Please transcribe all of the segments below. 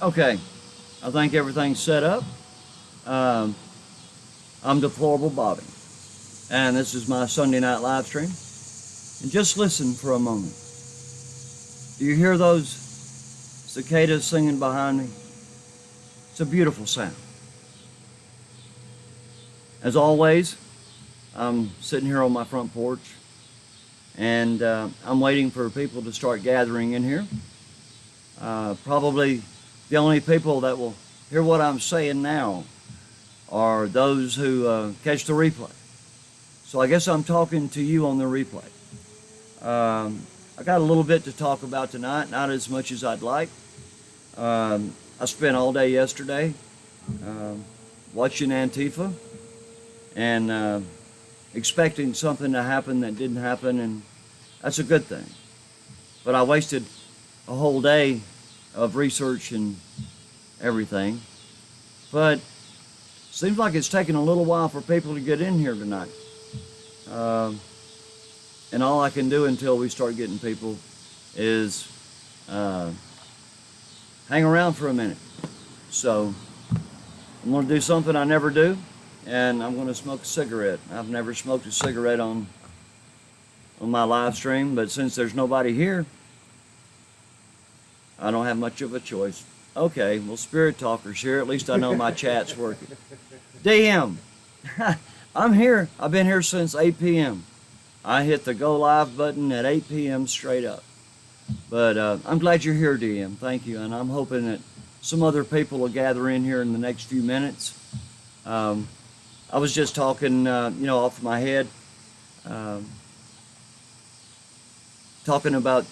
Okay, I think everything's set up. Um, I'm Deplorable Bobby, and this is my Sunday night live stream. And just listen for a moment. Do you hear those cicadas singing behind me? It's a beautiful sound. As always, I'm sitting here on my front porch, and I'm waiting for people to start gathering in here. Probably the only people that will hear what I'm saying now are those who catch the replay. So I guess I'm talking to you on the replay. I got a little bit to talk about tonight, not as much as I'd like. I spent all day yesterday watching Antifa and expecting something to happen that didn't happen, and that's a good thing. But I wasted a whole day of research and everything. But seems like it's taking a little while for people to get in here tonight. And all I can do until we start getting people is hang around for a minute. So I'm going to do something I never do, and I'm going to smoke a cigarette. I've never smoked a cigarette on my live stream, but since there's nobody here, I don't have much of a choice. Okay, well, Spirit Talker's here. At least I know my chat's working. DM, I'm here. I've been here since 8 p.m. I hit the go live button at 8 p.m. straight up. But I'm glad you're here, DM. Thank you. And I'm hoping that some other people will gather in here in the next few minutes. I was just talking, off my head. Talking about,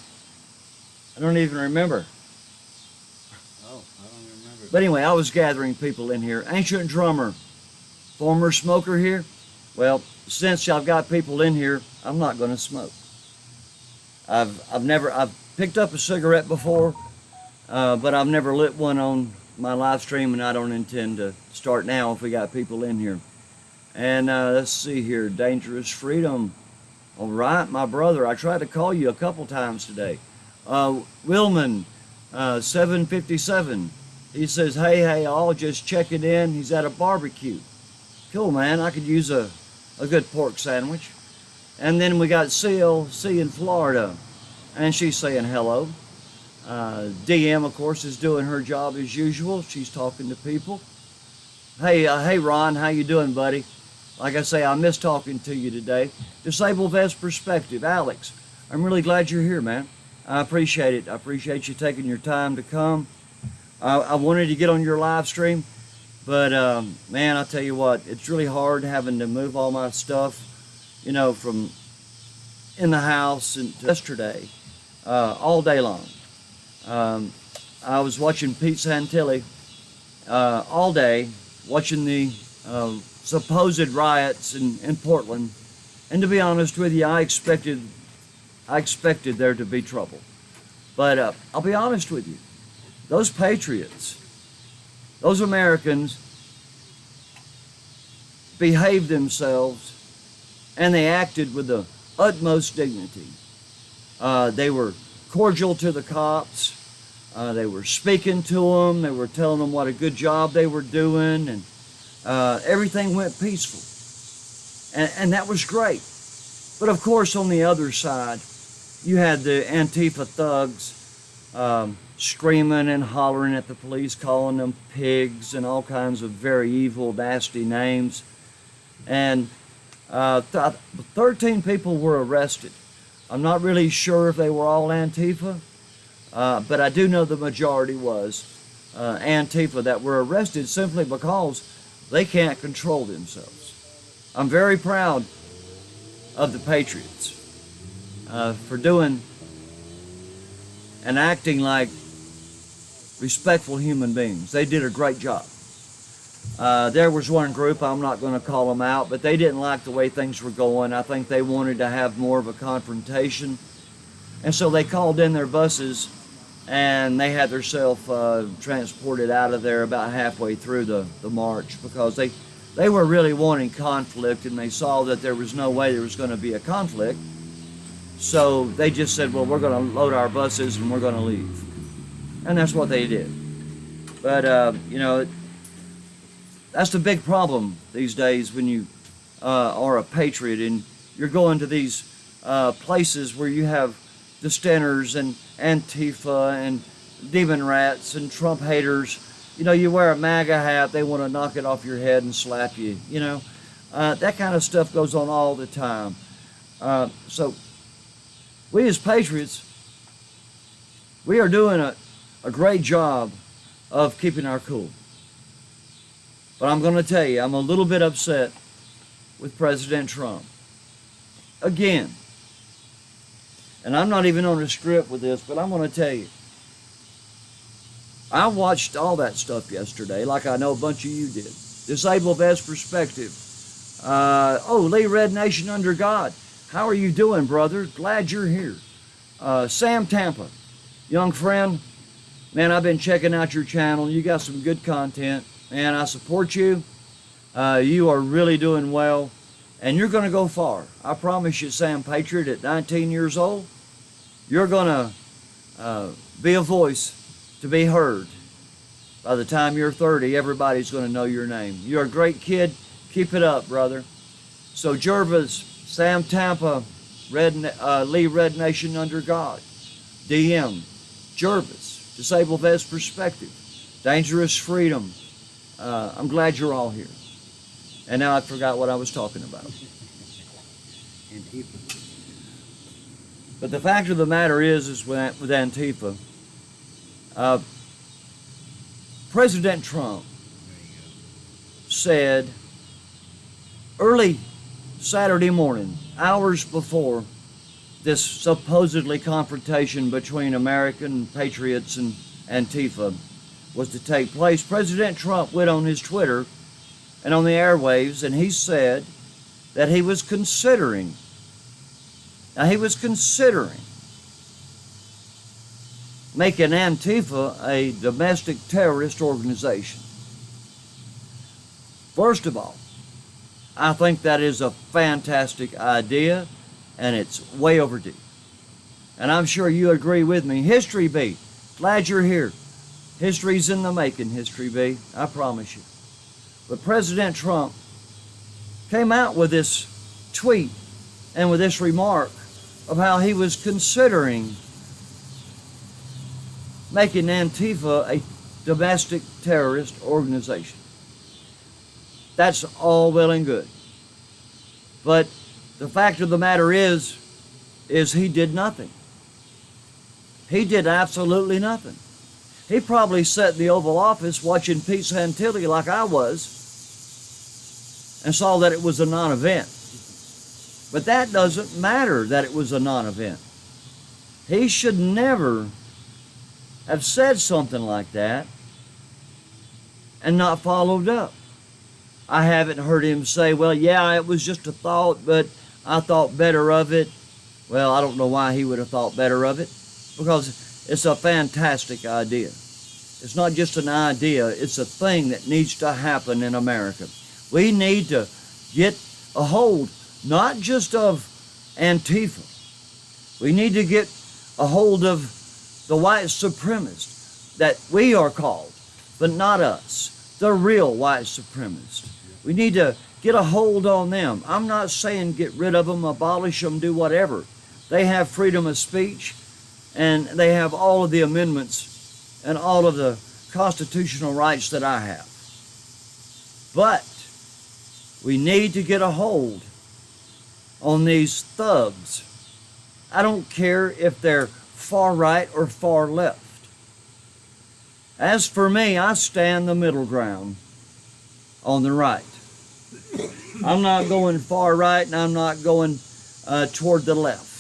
I don't even remember. Oh, I don't remember. But anyway, I was gathering people in here. Ancient drummer, former smoker here. Well, since I've got people in here, I'm not going to smoke. I've picked up a cigarette before, but I've never lit one on my live stream, and I don't intend to start now if we got people in here. And let's see here, Dangerous Freedom. All right, my brother, I tried to call you a couple times today. Willman, 757, he says, hey, all, just checking in. He's at a barbecue. Cool, man, I could use a good pork sandwich. And then we got CLC in Florida, and she's saying hello. DM, of course, is doing her job as usual. She's talking to people. Hey, Ron, how you doing, buddy? Like I say, I miss talking to you today. Disabled Vest Perspective, Alex, I'm really glad you're here, man. I appreciate it. I appreciate you taking your time to come. I wanted to get on your live stream, but man, I'll tell you what, it's really hard having to move all my stuff, from in the house and yesterday, all day long. I was watching Pete Santilli all day, watching the supposed riots in Portland, and to be honest with you, I expected there to be trouble. But I'll be honest with you, those patriots, those Americans behaved themselves, and they acted with the utmost dignity. They were cordial to the cops. They were speaking to them. They were telling them what a good job they were doing, and everything went peaceful. And that was great. But of course, on the other side, you had the Antifa thugs screaming and hollering at the police, calling them pigs and all kinds of very evil, nasty names. And 13 people were arrested. I'm not really sure if they were all Antifa, but I do know the majority was Antifa that were arrested simply because they can't control themselves. I'm very proud of the Patriots for doing and acting like respectful human beings. They did a great job. There was one group, I'm not going to call them out, but they didn't like the way things were going. I think they wanted to have more of a confrontation. And so they called in their buses, and they had themselves transported out of there about halfway through the march, because they were really wanting conflict, and they saw that there was no way there was going to be a conflict. So they just said, well, we're going to load our buses and we're going to leave. And that's what they did. But, you know, that's the big problem these days when you are a patriot and you're going to these places where you have dissenters and Antifa and demon rats and Trump haters. You know, you wear a MAGA hat, they want to knock it off your head and slap you, you know. That kind of stuff goes on all the time. So we as patriots, we are doing a great job of keeping our cool. But I'm going to tell you, I'm a little bit upset with President Trump. Again. And I'm not even on a script with this, but I'm going to tell you. I watched all that stuff yesterday, like I know a bunch of you did. Disabled Vest Perspective. Lee Red Nation Under God. How are you doing, brother? Glad you're here. Sam Tampa. Young friend, man, I've been checking out your channel. You got some good content. Man, I support you. You are really doing well. And you're going to go far. I promise you, Sam Patriot, at 19 years old, you're going to be a voice to be heard. By the time you're 30, everybody's going to know your name. You're a great kid. Keep it up, brother. So Jervis, Sam Tampa, Lee Red Nation Under God, DM, Jervis, Disabled Vest Perspective, Dangerous Freedom. I'm glad you're all here. And now I forgot what I was talking about. Antifa. But the fact of the matter is with Antifa, President Trump said early Saturday morning, hours before this supposedly confrontation between American patriots and Antifa was to take place, President Trump went on his Twitter and on the airwaves, and he said that he was considering making Antifa a domestic terrorist organization. First of all, I think that is a fantastic idea, and it's way overdue. And I'm sure you agree with me. History B, glad you're here. History's in the making, History B, I promise you. But President Trump came out with this tweet and with this remark of how he was considering making Antifa a domestic terrorist organization. That's all well and good. But the fact of the matter is he did nothing. He did absolutely nothing. He probably sat in the Oval Office watching Pete Santilli like I was and saw that it was a non-event. But that doesn't matter that it was a non-event. He should never have said something like that and not followed up. I haven't heard him say, well, yeah, it was just a thought, but I thought better of it. Well, I don't know why he would have thought better of it, because it's a fantastic idea. It's not just an idea, it's a thing that needs to happen in America. We need to get a hold, not just of Antifa. We need to get a hold of the white supremacists that we are called, but not us, the real white supremacists. We need to get a hold on them. I'm not saying get rid of them, abolish them, do whatever. They have freedom of speech, and they have all of the amendments and all of the constitutional rights that I have. But we need to get a hold on these thugs. I don't care if they're far right or far left. As for me, I stand the middle ground on the right. I'm not going far right and I'm not going toward the left.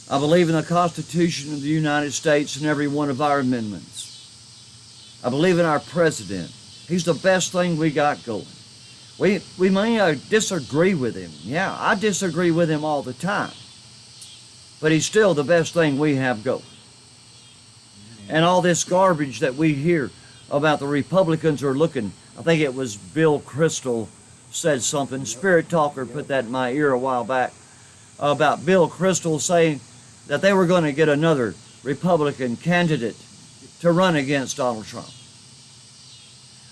I believe in the Constitution of the United States and every one of our amendments. I believe in our president. He's the best thing we got going. We may disagree with him. Yeah, I disagree with him all the time. But he's still the best thing we have going. And all this garbage that we hear about the Republicans are looking, I think it was Bill Kristol said something, Spirit Talker put that in my ear a while back, about Bill Kristol saying that they were going to get another Republican candidate to run against Donald Trump.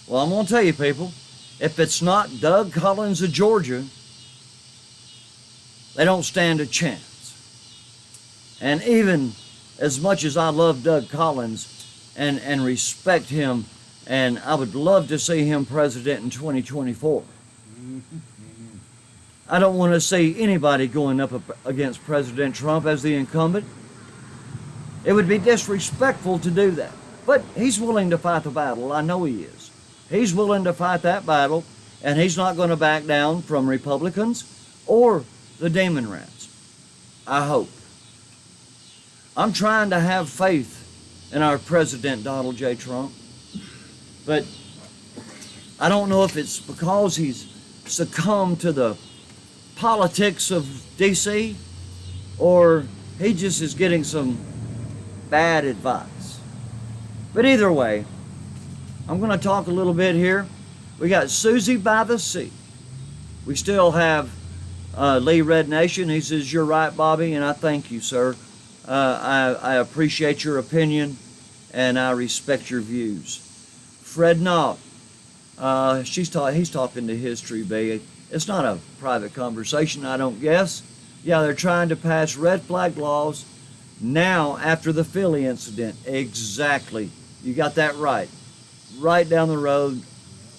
Well, I'm going to tell you, people, if it's not Doug Collins of Georgia, they don't stand a chance. And even as much as I love Doug Collins and respect him, and I would love to see him president in 2024, I don't want to see anybody going up against President Trump as the incumbent. It would be disrespectful to do that. But he's willing to fight the battle. I know he is. He's willing to fight that battle, and he's not going to back down from Republicans or the demon rats. I hope. I'm trying to have faith in our President Donald J. Trump, but I don't know if it's because he's succumbed to the politics of D.C. or he just is getting some bad advice. But either way, I'm going to talk a little bit here. We got Susie by the Sea. We still have Lee Red Nation. He says, "You're right, Bobby," and I thank you, sir. I appreciate your opinion, and I respect your views. Fred Knott, he's talking to History B. It's not a private conversation, I don't guess. Yeah, they're trying to pass red flag laws now after the Philly incident. Exactly. You got that right. Right down the road.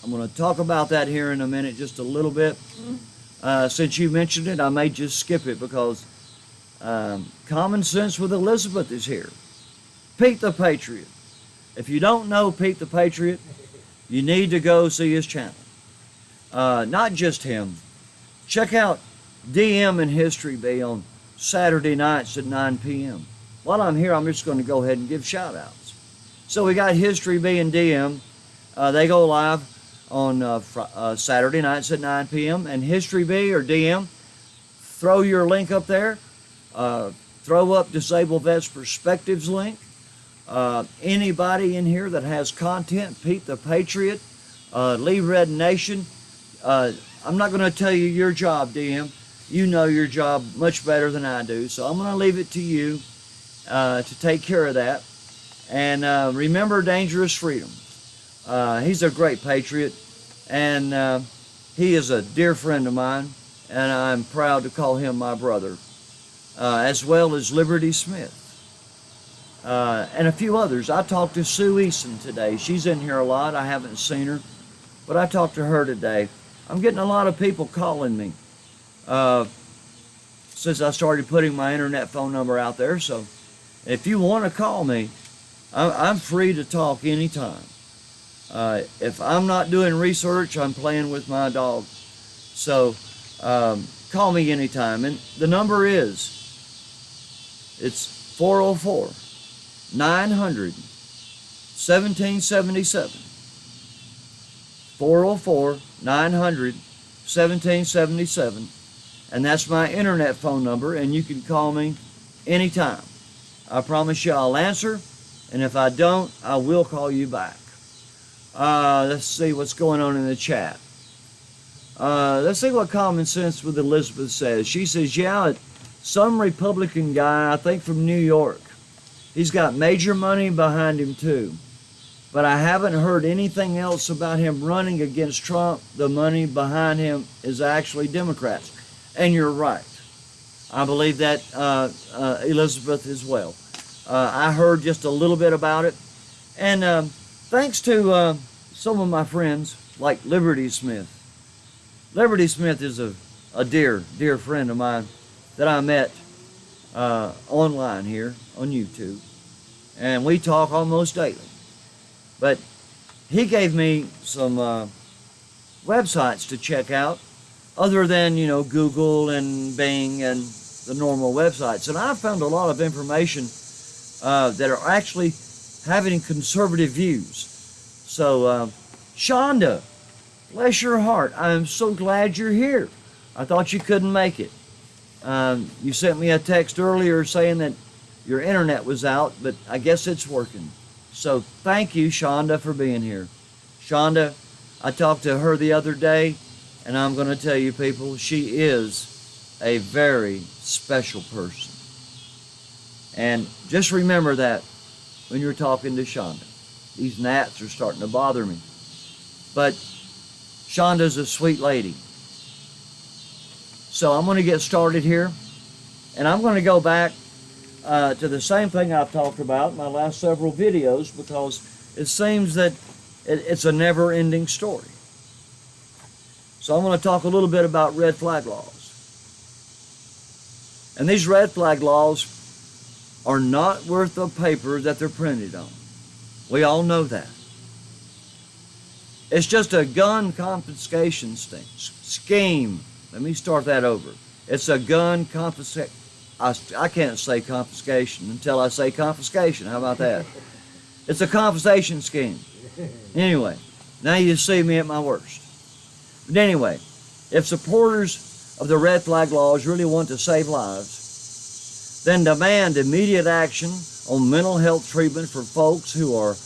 I'm going to talk about that here in a minute, just a little bit. Since you mentioned it, I may just skip it because Common Sense with Elizabeth is here. Pete the Patriot. If you don't know Pete the Patriot, you need to go see his channel. Not just him. Check out DM and History B on Saturday nights at 9 p.m. While I'm here, I'm just going to go ahead and give shout outs. So we got History B and DM. They go live on Saturday nights at 9 p.m. And History B or DM, throw your link up there. Throw up Disabled Vets Perspectives link. Anybody in here that has content, Pete the Patriot, Lee Red Nation, I'm not going to tell you your job, DM. You know your job much better than I do, so I'm going to leave it to you to take care of that. And remember Dangerous Freedom. He's a great patriot, and he is a dear friend of mine, and I'm proud to call him my brother, as well as Liberty Smith. And a few others. I talked to Sue Eason today. She's in here a lot. I haven't seen her, but I talked to her today. I'm getting a lot of people calling me since I started putting my internet phone number out there. So if you want to call me, I'm free to talk anytime. If I'm not doing research, I'm playing with my dog. So call me anytime. And the number is, it's 404-900-1777. 404-900-1777. And that's my internet phone number, and you can call me anytime. I promise you I'll answer, and if I don't, I will call you back. Let's see what's going on in the chat. Let's see what Common Sense with Elizabeth says. She says, yeah, some Republican guy, I think from New York. He's got major money behind him too. But I haven't heard anything else about him running against Trump. The money behind him is actually Democrats. And you're right. I believe that, Elizabeth, as well. I heard just a little bit about it. And thanks to some of my friends, like Liberty Smith. Liberty Smith is a dear, dear friend of mine that I met online here on YouTube. And we talk almost daily. But he gave me some websites to check out other than, Google and Bing and the normal websites. And I found a lot of information that are actually having conservative views. So, Shonda, bless your heart. I'm so glad you're here. I thought you couldn't make it. You sent me a text earlier saying that your internet was out, but I guess it's working. So thank you, Shonda, for being here. Shonda, I talked to her the other day, and I'm going to tell you, people, she is a very special person. And just remember that when you're talking to Shonda. These gnats are starting to bother me. But Shonda's a sweet lady. So I'm going to get started here. And I'm going to go back to the same thing I've talked about in my last several videos, because it seems that it's a never-ending story. So I'm going to talk a little bit about red flag laws. And these red flag laws are not worth the paper that they're printed on. We all know that. It's just a gun confiscation scheme. Let me start that over. It's a gun confiscation. I can't say confiscation until I say confiscation. How about that? It's a confiscation scheme. Anyway, now you see me at my worst. But anyway, if supporters of the red flag laws really want to save lives, then demand immediate action on mental health treatment for folks who are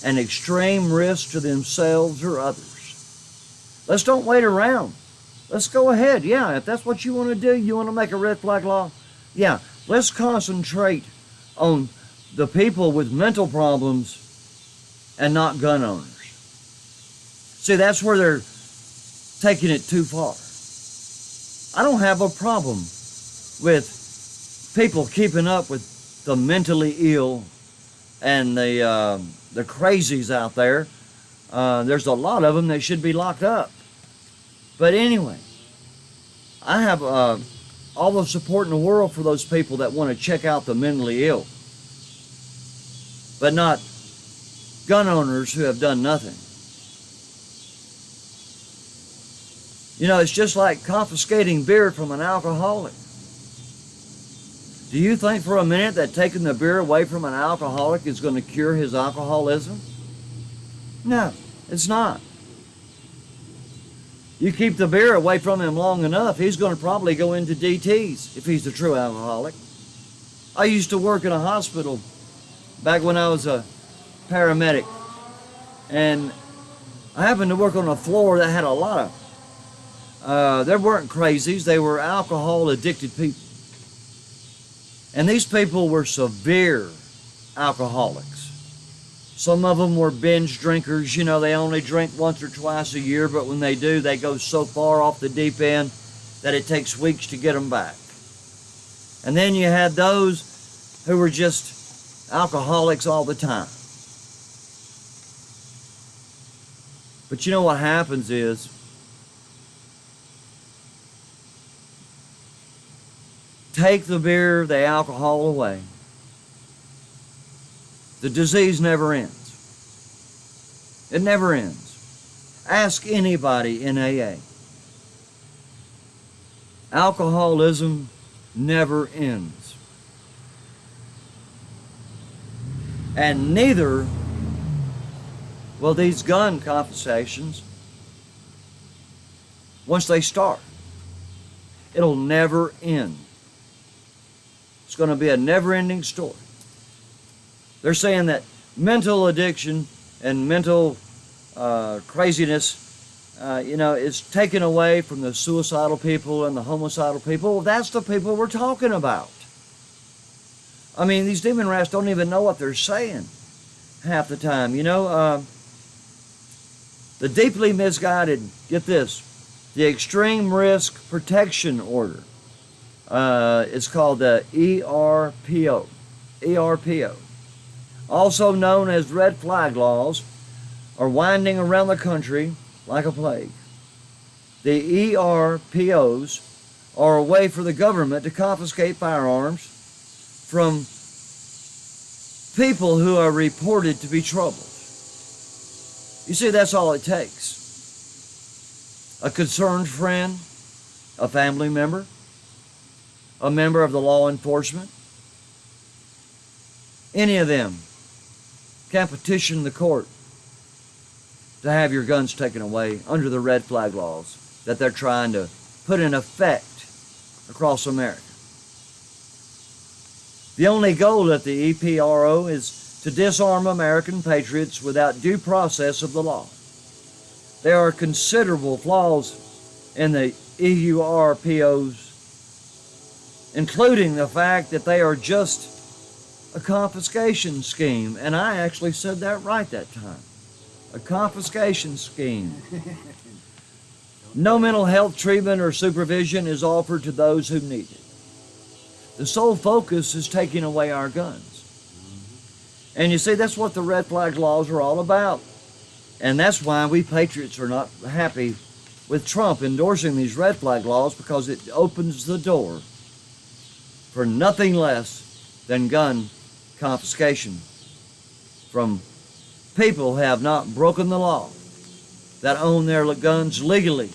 an extreme risk to themselves or others. Let's don't wait around. Let's go ahead. Yeah, if that's what you want to do, you want to make a red flag law, yeah, let's concentrate on the people with mental problems and not gun owners. See, that's where they're taking it too far. I don't have a problem with people keeping up with the mentally ill and the crazies out there. There's a lot of them that should be locked up. But anyway, I have all the support in the world for those people that want to check out the mentally ill, but not gun owners who have done nothing. You know, it's just like confiscating beer from an alcoholic. Do you think for a minute that taking the beer away from an alcoholic is going to cure his alcoholism? No, it's not. You keep the beer away from him long enough, he's going to probably go into DTs if he's a true alcoholic. I used to work in a hospital back when I was a paramedic, and I happened to work on a floor that had a lot of, they weren't crazies, they were alcohol addicted people. And these people were severe alcoholics. Some of them were binge drinkers. You know, they only drink once or twice a year, but when they do, they go so far off the deep end that it takes weeks to get them back. And then you had those who were just alcoholics all the time. But you know what happens is, take the beer, the alcohol away. The disease never ends. It never ends. Ask anybody in AA. Alcoholism never ends. And neither will these gun confiscations once they start. It'll never end. It's going to be a never-ending story. They're saying that mental addiction and mental craziness, is taken away from the suicidal people and the homicidal people. Well, that's the people we're talking about. I mean, these demon rats don't even know what they're saying half the time. The deeply misguided, get this, the Extreme Risk Protection Order. It's called the ERPO. Also known as red flag laws, are winding around the country like a plague. The ERPOs are a way for the government to confiscate firearms from people who are reported to be troubled. You see, that's all it takes. A concerned friend, a family member, a member of the law enforcement, any of them can petition the court to have your guns taken away under the red flag laws that they're trying to put in effect across America. The only goal of the EPRO is to disarm American patriots without due process of the law. There are considerable flaws in the EURPOs, including the fact that they are just a confiscation scheme. And I actually said that right that time. A confiscation scheme. No mental health treatment or supervision is offered to those who need it. The sole focus is taking away our guns. And you see, that's what the red flag laws are all about. And that's why we patriots are not happy with Trump endorsing these red flag laws, because it opens the door for nothing less than gun confiscation from people who have not broken the law, that own their guns legally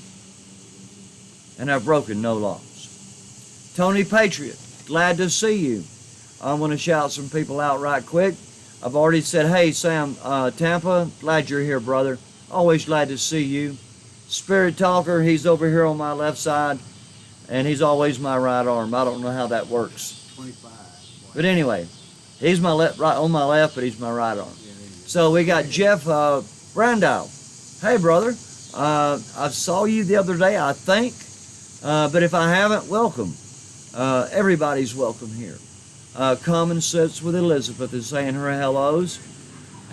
and have broken no laws. Tony Patriot, glad to see you. I want to shout some people out right quick. I've already said, hey, Sam, Tampa, glad you're here, brother. Always glad to see you. Spirit Talker, he's over here on my left side, and he's always my right arm. I don't know how that works. 25. But anyway, he's my right on my left, but he's my right arm. So we got Jeff Brandau. Hey, brother. I saw you the other day, I think. But if I haven't, welcome. Everybody's welcome here. Common Sense with Elizabeth is saying her hellos.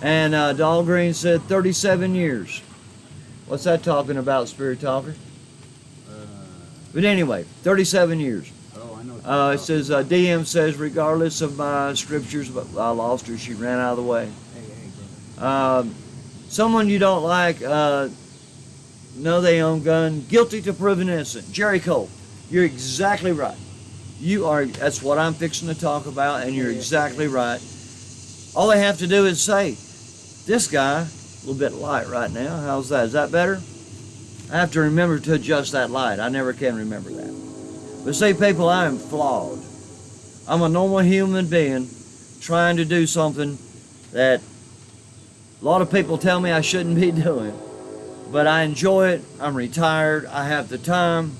And Dahlgreen said 37 years. What's that talking about, Spirit Talker? But anyway, 37 years. Oh, I know. It says, DM says, regardless of my scriptures, but I lost her. She ran out of the way. Hey, Someone you don't like, know they own gun, guilty to proven innocent. Jerry Cole, you're exactly right. You are, that's what I'm fixing to talk about, and you're exactly right. All they have to do is say, this guy, a little bit light right now, how's that? Is that better? I have to remember to adjust that light. I never can remember that. But see, people, I am flawed. I'm a normal human being trying to do something that a lot of people tell me I shouldn't be doing. But I enjoy it. I'm retired. I have the time.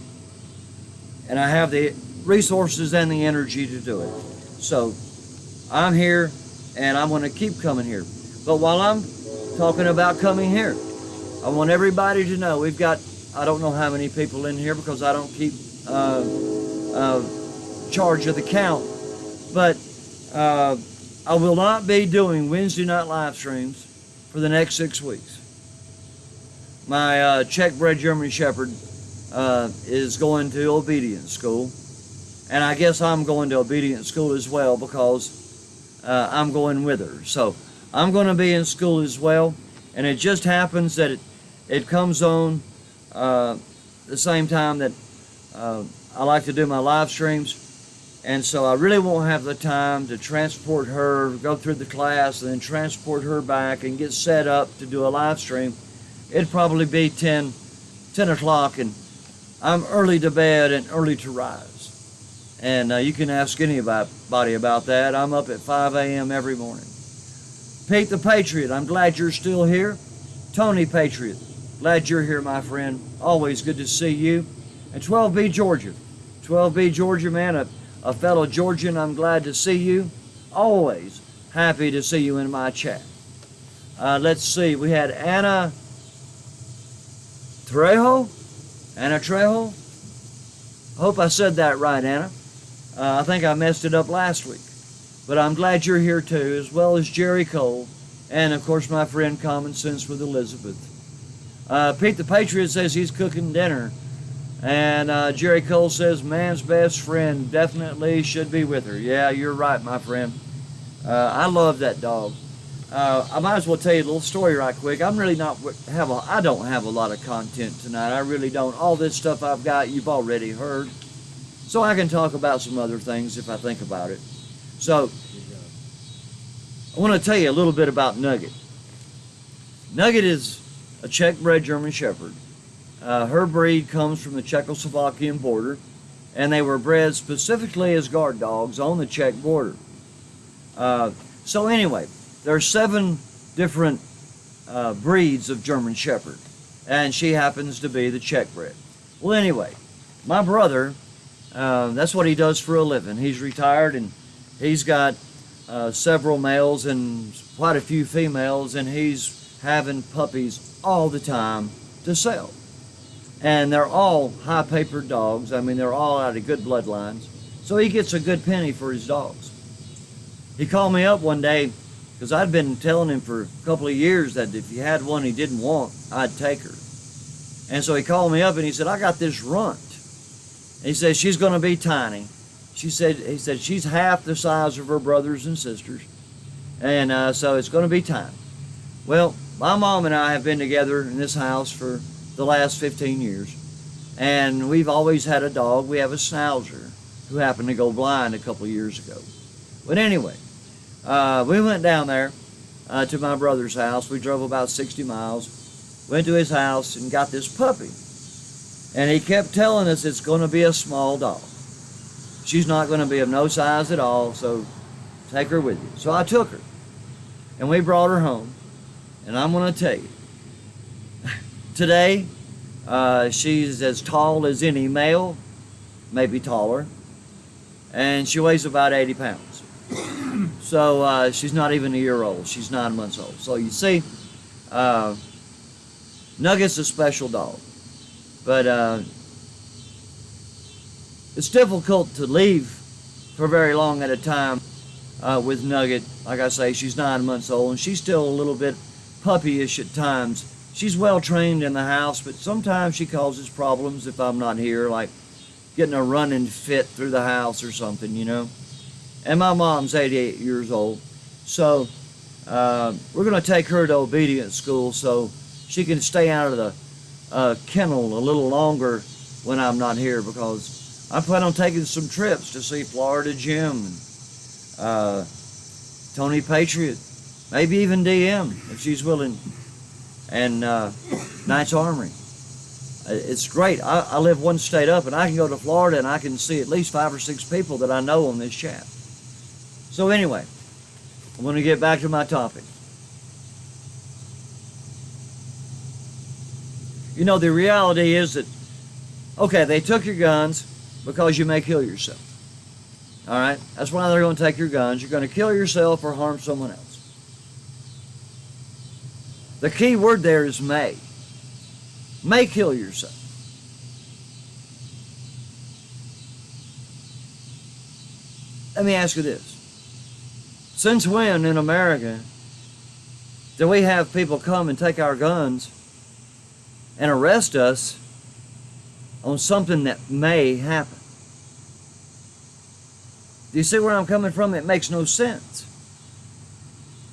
And I have the resources and the energy to do it. So I'm here, and I'm going to keep coming here. But while I'm talking about coming here, I want everybody to know we've got, I don't know how many people in here because I don't keep charge of the count, but I will not be doing Wednesday night live streams for the next 6 weeks. My Czech-bred German Shepherd is going to obedience school, and I guess I'm going to obedience school as well because I'm going with her. So I'm going to be in school as well, and it just happens that it comes on the same time that I like to do my live streams, and so I really won't have the time to transport her, go through the class, and then transport her back and get set up to do a live stream. It'd probably be 10 o'clock, and I'm early to bed and early to rise. And you can ask anybody about that. I'm up at 5 a.m. every morning. Pete the Patriot, I'm glad you're still here. Tony Patriot, glad you're here, my friend. Always good to see you. And 12B Georgia. 12B Georgia, man, a fellow Georgian, I'm glad to see you. Always happy to see you in my chat. Let's see, we had Anna Trejo. Anna Trejo. I hope I said that right, Anna. I think I messed it up last week. But I'm glad you're here too, as well as Jerry Cole. And of course my friend Common Sense with Elizabeth. Pete the Patriot says he's cooking dinner. And Jerry Cole says man's best friend definitely should be with her. Yeah, you're right, my friend. I love that dog. I might as well tell you a little story right quick. I don't have a lot of content tonight. I really don't. All this stuff I've got, you've already heard. So I can talk about some other things if I think about it. So I want to tell you a little bit about Nugget. Nugget is a Czech-bred German Shepherd. Her breed comes from the Czechoslovakian border, and they were bred specifically as guard dogs on the Czech border. So anyway, there are 7 different breeds of German Shepherd, and she happens to be the Czech bred. Well, anyway, my brother, that's what he does for a living. He's retired, and he's got several males and quite a few females, and he's having puppies all the time to sell. And they're all high-papered dogs. I mean, they're all out of good bloodlines. So he gets a good penny for his dogs. He called me up one day because I'd been telling him for a couple of years that if he had one he didn't want, I'd take her. And so he called me up and he said, I got this runt. He said, she's going to be tiny. He said, she's half the size of her brothers and sisters. And so it's going to be tiny. Well, my mom and I have been together in this house for the last 15 years. And we've always had a dog. We have a schnauzer who happened to go blind a couple of years ago. But anyway, we went down there to my brother's house. We drove about 60 miles, went to his house and got this puppy. And he kept telling us it's going to be a small dog. She's not going to be of no size at all, so take her with you. So I took her, and we brought her home. And I'm going to tell you, today, she's as tall as any male, maybe taller, and she weighs about 80 pounds. So she's not even a year old. She's 9 months old. So you see, Nugget's a special dog. But it's difficult to leave for very long at a time with Nugget. Like I say, she's 9 months old, and she's still a little bit puppyish at times. She's well trained in the house, but sometimes she causes problems if I'm not here, like getting a running fit through the house or something, you know. And my mom's 88 years old, so we're going to take her to obedience school so she can stay out of the kennel a little longer when I'm not here, because I plan on taking some trips to see Florida Jim and Tony Patriot, maybe even DM if she's willing, and Knight's Armory. It's great. I live one state up, and I can go to Florida and I can see at least 5 or 6 people that I know on this chat. So anyway, I'm going to get back to my topic. You know, the reality is that, okay, they took your guns because you may kill yourself. All right? That's why they're going to take your guns. You're going to kill yourself or harm someone else. The key word there is may. May kill yourself. Let me ask you this. Since when in America do we have people come and take our guns and arrest us on something that may happen? Do you see where I'm coming from? It makes no sense.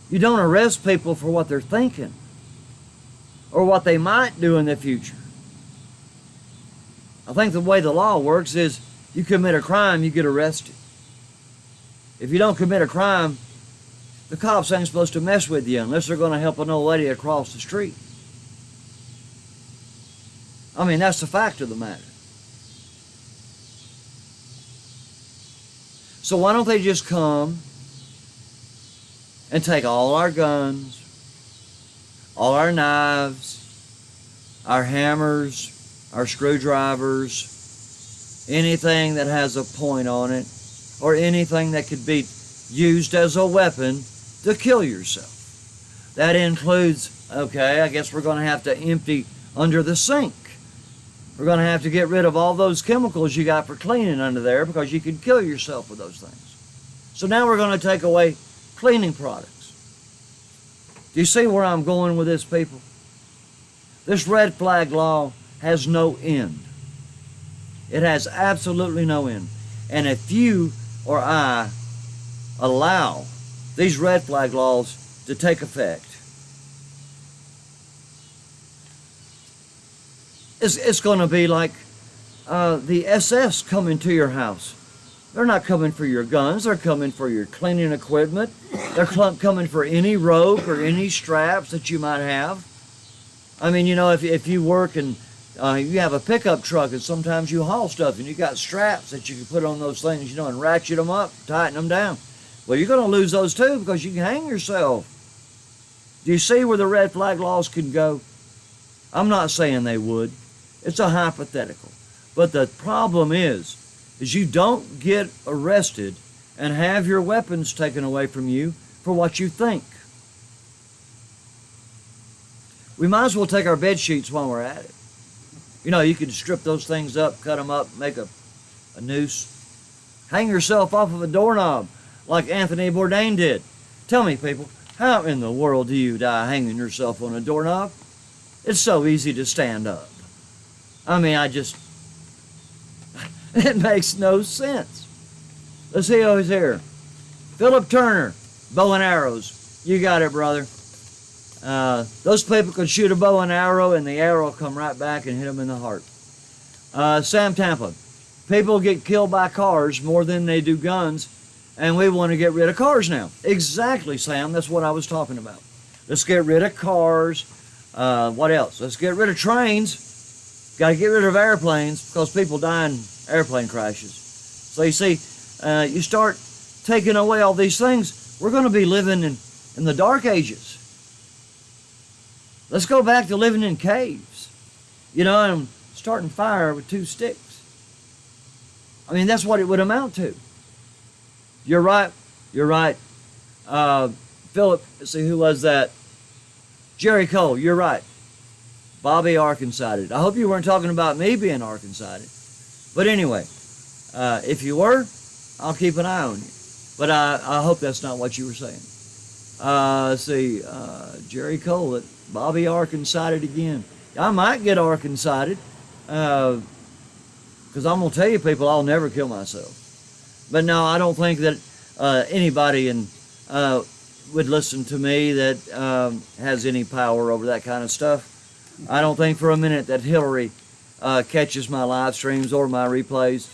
You don't arrest people for what they're thinking or what they might do in the future. I think the way the law works is you commit a crime, you get arrested. If you don't commit a crime, the cops ain't supposed to mess with you unless they're going to help an old lady across the street. I mean, that's the fact of the matter. So why don't they just come and take all our guns, all our knives, our hammers, our screwdrivers, anything that has a point on it, or anything that could be used as a weapon to kill yourself. That includes, okay, I guess we're going to have to empty under the sink. We're going to have to get rid of all those chemicals you got for cleaning under there, because you could kill yourself with those things. So now we're going to take away cleaning products. Do you see where I'm going with this, people? This red flag law has no end. It has absolutely no end. And if you or I allow these red flag laws to take effect, it's going to be like the SS coming to your house. They're not coming for your guns. They're coming for your cleaning equipment. They're coming for any rope or any straps that you might have. I mean, you know, if you work and you have a pickup truck and sometimes you haul stuff and you got straps that you can put on those things, you know, and ratchet them up, tighten them down. Well, you're going to lose those too, because you can hang yourself. Do you see where the red flag laws can go? I'm not saying they would. It's a hypothetical. But the problem is you don't get arrested and have your weapons taken away from you for what you think. We might as well take our bed sheets while we're at it. You know, you can strip those things up, cut them up, make a noose. Hang yourself off of a doorknob. like Anthony Bourdain did. Tell me, people, how in the world do you die hanging yourself on a doorknob? It's so easy to stand up. I mean, it makes no sense. Let's see who's here. Philip Turner, bow and arrows. You got it, brother. Those people could shoot a bow and arrow, and the arrow will come right back and hit them in the heart. Sam Tampa, people get killed by cars more than they do guns, and we want to get rid of cars now. Exactly, Sam. That's what I was talking about. Let's get rid of cars. What else? Let's get rid of trains. Got to get rid of airplanes because people die in airplane crashes. So you see, you start taking away all these things, we're going to be living in the dark ages. Let's go back to living in caves, and starting fire with 2 sticks. I mean, that's what it would amount to. You're right. Philip, let's see, who was that? Jerry Cole, you're right. Bobby Arkansas-ed. I hope you weren't talking about me being Arkansas-ed. But anyway, if you were, I'll keep an eye on you. But I hope that's not what you were saying. Let's see, Jerry Cole, Bobby Arkansas-ed again. I might get Arkansas-ed, because I'm going to tell you, people, I'll never kill myself. But no, I don't think that anybody would listen to me that has any power over that kind of stuff. I don't think for a minute that Hillary catches my live streams or my replays.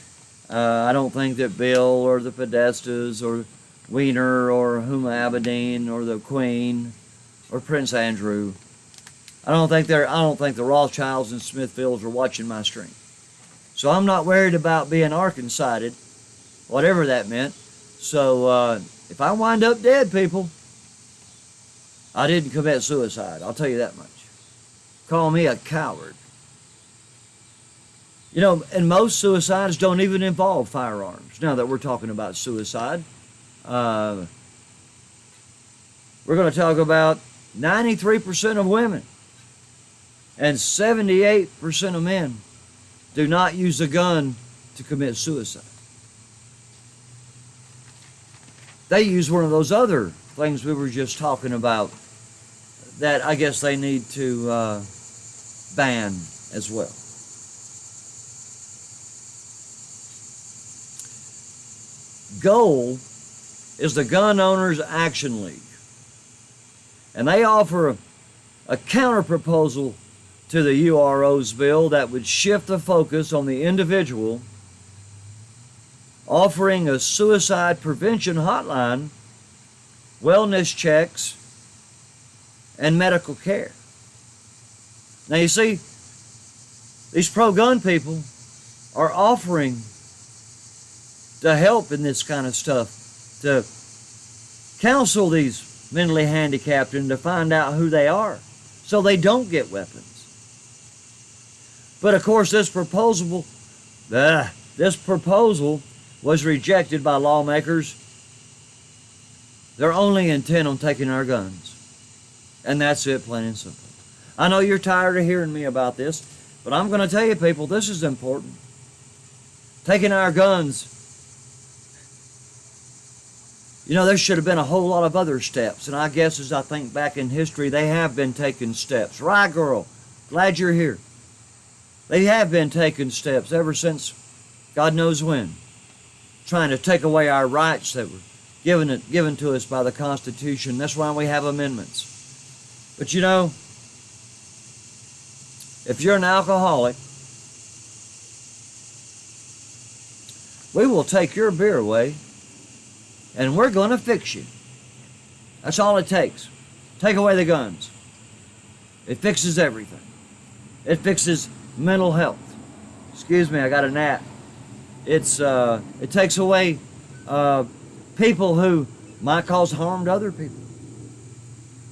I don't think that Bill or the Podestas or Wiener or Huma Abedin or the Queen or Prince Andrew. I don't think the Rothschilds and Smithfields are watching my stream. So I'm not worried about being Arkansas-ed, whatever that meant. So if I wind up dead, people, I didn't commit suicide. I'll tell you that much. Call me a coward. And most suicides don't even involve firearms. Now that we're talking about suicide, we're going to talk about 93% of women and 78% of men do not use a gun to commit suicide. They use one of those other things we were just talking about that I guess they need to ban as well. GOAL is the Gun Owners Action League, and they offer a counter-proposal to the URO's bill that would shift the focus on the individual, offering a suicide prevention hotline, wellness checks, and medical care. Now you see, these pro-gun people are offering to help in this kind of stuff, to counsel these mentally handicapped and to find out who they are so they don't get weapons. But of course this proposal was rejected by lawmakers. They're only intent on taking our guns. And that's it, plain and simple. I know you're tired of hearing me about this, but I'm going to tell you, people, this is important. Taking our guns. There should have been a whole lot of other steps, and I guess as I think back in history, they have been taking steps. Right, girl? Glad you're here. They have been taking steps ever since God knows when, trying to take away our rights that were given to us by the Constitution. That's why we have amendments. But if you're an alcoholic, we will take your beer away and we're going to fix you. That's all it takes. Take away the guns. It fixes everything. It fixes mental health. Excuse me, I got a gnat. It takes away people who might cause harm to other people.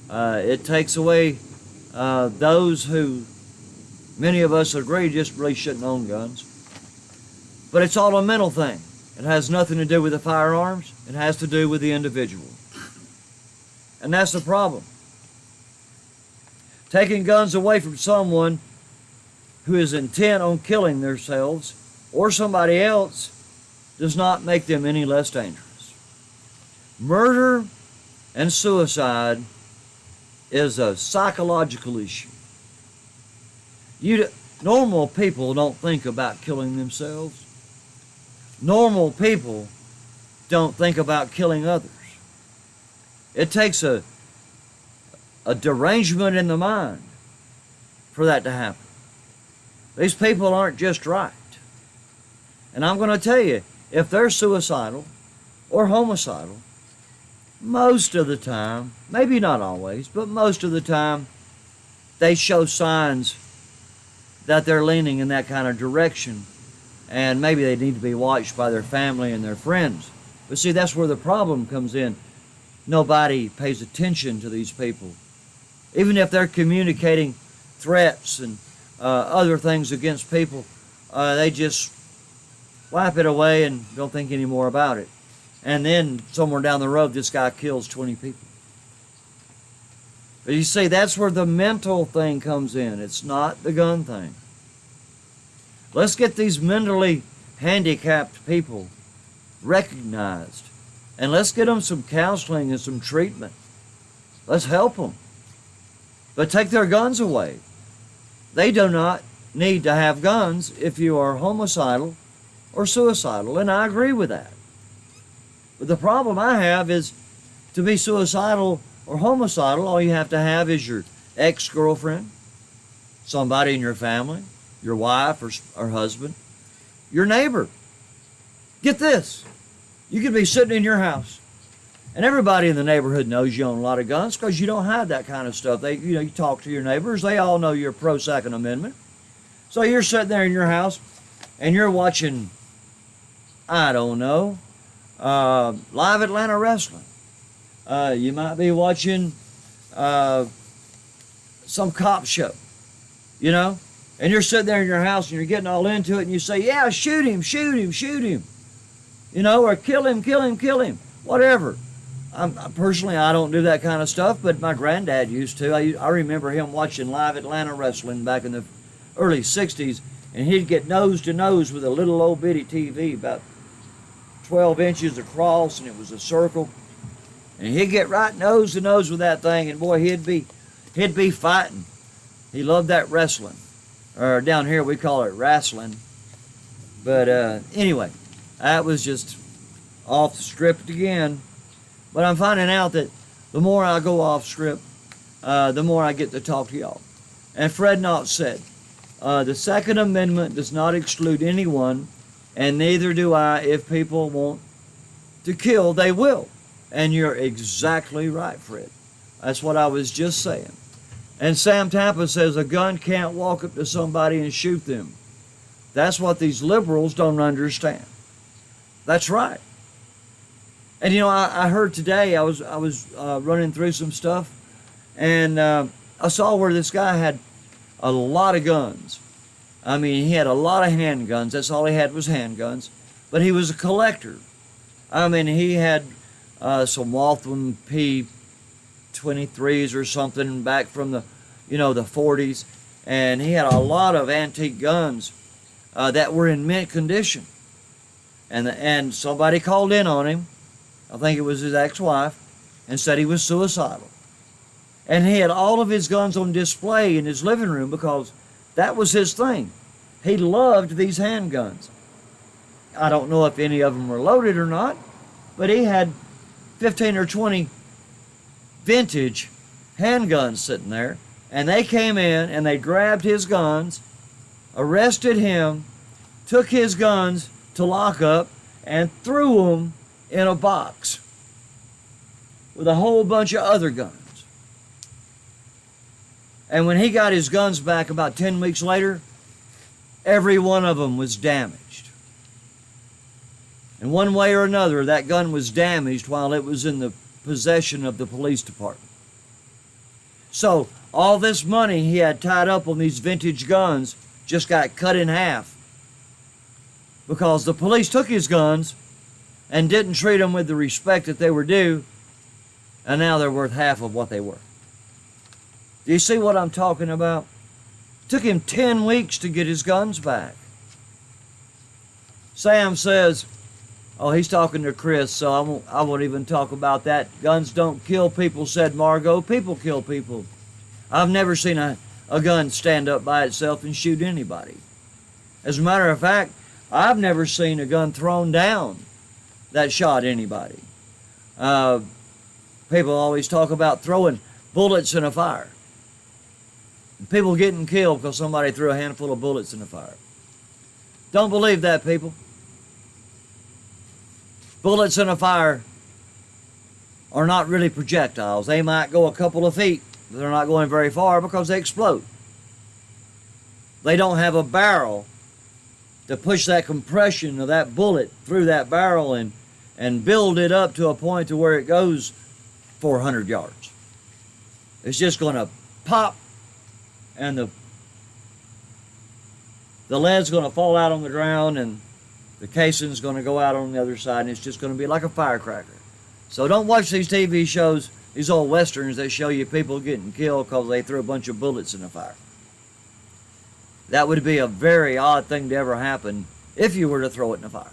It takes away those who many of us agree just really shouldn't own guns. But it's all a mental thing. It has nothing to do with the firearms. It has to do with the individual. And that's the problem. Taking guns away from someone who is intent on killing themselves or somebody else does not make them any less dangerous. Murder and suicide is a psychological issue. Normal people don't think about killing themselves. Normal people don't think about killing others. It takes a derangement in the mind for that to happen. These people aren't just right. And I'm going to tell you, if they're suicidal or homicidal, most of the time, maybe not always, but most of the time, they show signs that they're leaning in that kind of direction, and maybe they need to be watched by their family and their friends. But see, that's where the problem comes in. Nobody pays attention to these people. Even if they're communicating threats and other things against people, they just wipe it away and don't think any more about it. And then somewhere down the road, this guy kills 20 people. But you see, that's where the mental thing comes in. It's not the gun thing. Let's get these mentally handicapped people recognized. And let's get them some counseling and some treatment. Let's help them. But take their guns away. They do not need to have guns if you are homicidal or suicidal, and I agree with that. But the problem I have is, to be suicidal or homicidal, all you have to have is your ex-girlfriend, somebody in your family, your wife or husband, your neighbor. Get this. You could be sitting in your house, and everybody in the neighborhood knows you own a lot of guns because you don't have that kind of stuff. You talk to your neighbors. They all know you're pro-Second Amendment. So you're sitting there in your house, and you're watching, I don't know, live Atlanta wrestling. You might be watching some cop show, and you're sitting there in your house and you're getting all into it, and you say, yeah, shoot him, shoot him, shoot him, or kill him, kill him, kill him, whatever. Personally, I don't do that kind of stuff, but my granddad used to. I remember him watching live Atlanta wrestling back in the early 60s, and he'd get nose to nose with a little old bitty TV about 12 inches across, and it was a circle. And he'd get right nose to nose with that thing, and boy, he'd be fighting. He loved that wrestling. Or down here we call it wrestling. But anyway, that was just off the script again. But I'm finding out that the more I go off script, the more I get to talk to y'all. And Fred Knott said, the Second Amendment does not exclude anyone, and neither do I. If people want to kill, they will. And you're exactly right, Fred. That's what I was just saying. And Sam Tampa says a gun can't walk up to somebody and shoot them. That's what these liberals don't understand. That's right. And I heard today, I was running through some stuff, and I saw where this guy had a lot of guns. I mean, he had a lot of handguns. That's all he had was handguns. But he was a collector. I mean, he had some Waltham P23s or something back from the 40s. And he had a lot of antique guns that were in mint condition. And somebody called in on him, I think it was his ex-wife, and said he was suicidal. And he had all of his guns on display in his living room because that was his thing. He loved these handguns. I don't know if any of them were loaded or not, but he had 15 or 20 vintage handguns sitting there, and they came in and they grabbed his guns, arrested him, took his guns to lock up, and threw them in a box with a whole bunch of other guns. And when he got his guns back about 10 weeks later, every one of them was damaged. In one way or another, that gun was damaged while it was in the possession of the police department. So all this money he had tied up on these vintage guns just got cut in half because the police took his guns and didn't treat them with the respect that they were due, and now they're worth half of what they were. Do you see what I'm talking about? It took him 10 weeks to get his guns back. Sam says, Oh, he's talking to Chris, so I won't even talk about that. Guns don't kill people, said Margot. People kill people. I've never seen a gun stand up by itself and shoot anybody. As a matter of fact, I've never seen a gun thrown down that shot anybody. Uh, People always talk about throwing bullets in a fire. People getting killed because somebody threw a handful of bullets in the fire. Don't believe that, people. Bullets in a fire are not really projectiles. They might go a couple of feet, but they're not going very far because they explode. They don't have a barrel to push that compression of that bullet through that barrel and build it up to a point to where it goes 400 yards. It's just going to pop, and the lead's going to fall out on the ground, and the casing's going to go out on the other side, and it's just going to be like a firecracker. So don't watch these TV shows, these old westerns that show you people getting killed because they threw a bunch of bullets in the fire. That would be a very odd thing to ever happen if you were to throw it in the fire.